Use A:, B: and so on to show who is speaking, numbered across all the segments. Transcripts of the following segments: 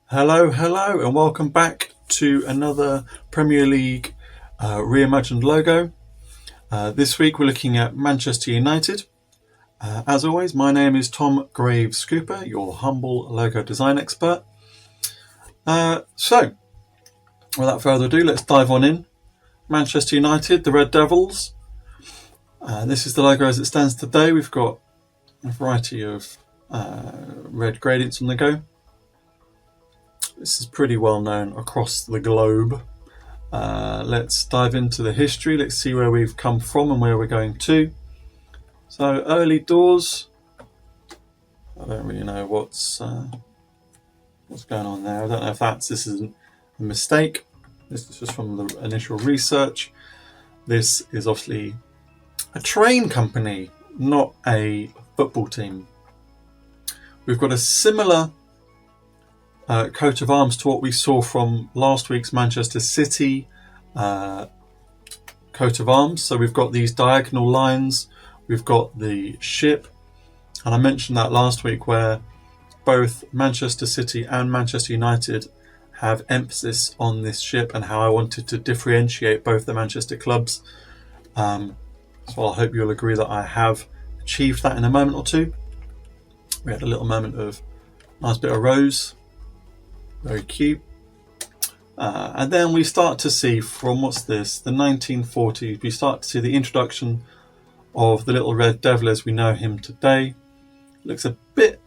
A: Hello, hello, and welcome back to another Premier League reimagined logo. This week we're looking at Manchester United. As always, my name is Tom Graves Cooper, your humble logo design expert. So, without further ado, let's dive on in. Manchester United, the Red Devils. This is the logo as it stands today. We've got a variety of red gradients on the go. This is pretty well known across the globe. Let's dive into the history. Let's see where we've come from and where we're going to. So early doors. I don't really know what's going on there. I don't know if this is a mistake. This is just from the initial research. This is obviously a train company, not a football team. We've got a similar coat of arms to what we saw from last week's Manchester City coat of arms. So we've got these diagonal lines, we've got the ship, and I mentioned that last week where both Manchester City and Manchester United have emphasis on this ship and how I wanted to differentiate both the Manchester clubs. So I hope you'll agree that I have achieved that in a moment or two. We had a little moment of nice bit of rose. Very cute. And then we start to see from the 1940s, we start to see the introduction of the little red devil as we know him today. Looks a bit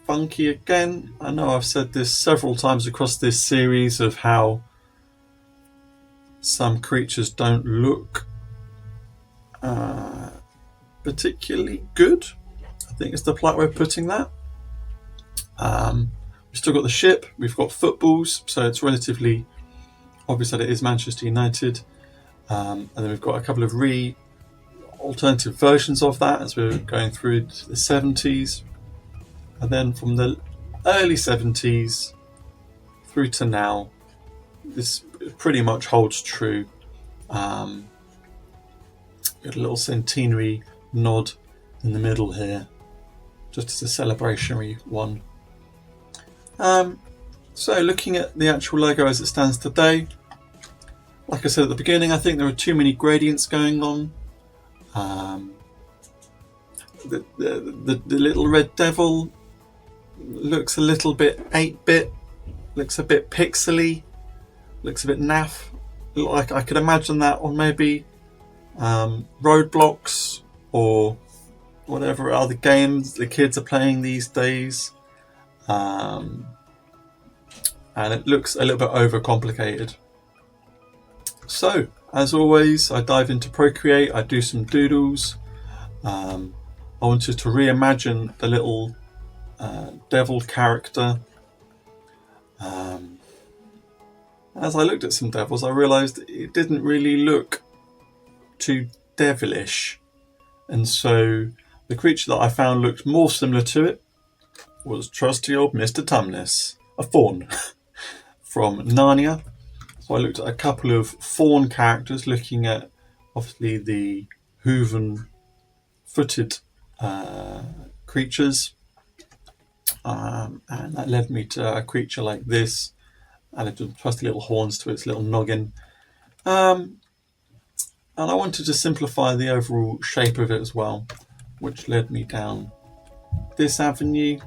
A: funky again. I know I've said this several times across this series of how some creatures don't look particularly good. I think it's the polite way of putting that. We've still got the ship, we've got footballs, so it's relatively obvious that it is Manchester United. And then we've got a couple of alternative versions of that as we're going through the 70s. And then from the early 70s through to now, this pretty much holds true. Got a little centenary nod in the middle here, just as a celebrationary one. So looking at the actual logo as it stands today, like I said at the beginning, I think there are too many gradients going on. The little red devil looks a little bit 8-bit, looks a bit pixely, looks a bit naff. Like I could imagine that on maybe Roadblocks or whatever other games the kids are playing these days. And it looks a little bit overcomplicated. So, as always, I dive into Procreate, I do some doodles. I wanted to reimagine the little devil character. As I looked at some devils, I realised it didn't really look too devilish. And so the creature that I found looked more similar to it was trusty old Mr. Tumnus, a fawn from Narnia. So I looked at a couple of fawn characters, looking at obviously the hooven-footed creatures, and that led me to a creature like this, added some trusty little horns to its little noggin. And I wanted to simplify the overall shape of it as well, which led me down this avenue.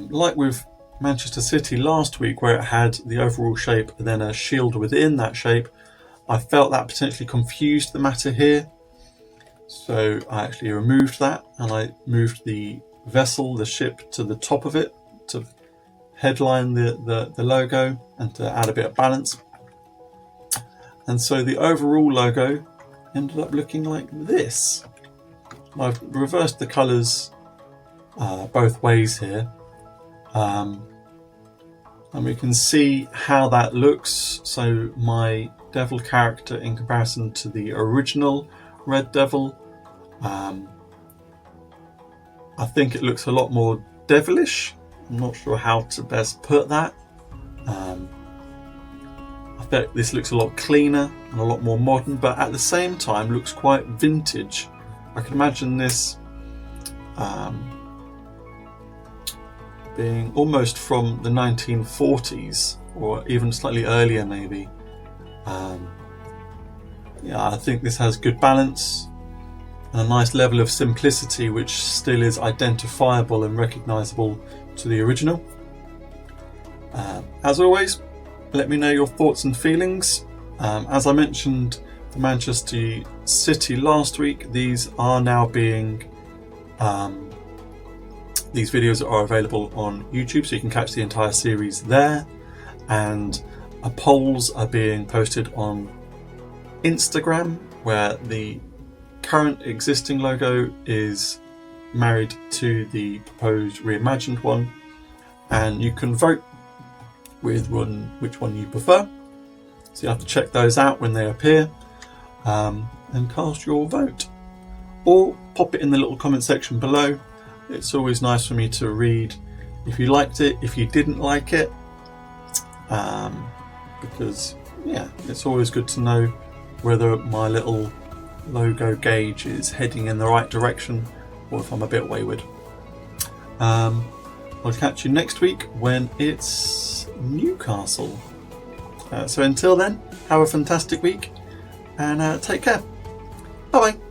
A: Like with Manchester City last week, where it had the overall shape and then a shield within that shape, I felt that potentially confused the matter here. So I actually removed that and I moved the vessel, the ship, to the top of it to headline the logo and to add a bit of balance. And so the overall logo ended up looking like this. I've reversed the colours both ways here. And we can see how that looks. So my devil character in comparison to the original red devil, I think it looks a lot more devilish. I'm not sure how to best put that. I bet this looks a lot cleaner and a lot more modern, but at the same time looks quite vintage. I can imagine this being almost from the 1940s, or even slightly earlier maybe. Yeah, I think this has good balance and a nice level of simplicity which still is identifiable and recognisable to the original. As always, let me know your thoughts and feelings. As I mentioned for Manchester City last week, these are now being these videos are available on YouTube, so you can catch the entire series there, and polls are being posted on Instagram, where the current existing logo is married to the proposed reimagined one, and you can vote with which one you prefer. So you have to check those out when they appear, and cast your vote, or pop it in the little comment section below. It's always nice for me to read if you liked it, if you didn't like it, because yeah, it's always good to know whether my little logo gauge is heading in the right direction or if I'm a bit wayward. I'll catch you next week when it's Newcastle. So until then, have a fantastic week and take care. Bye bye.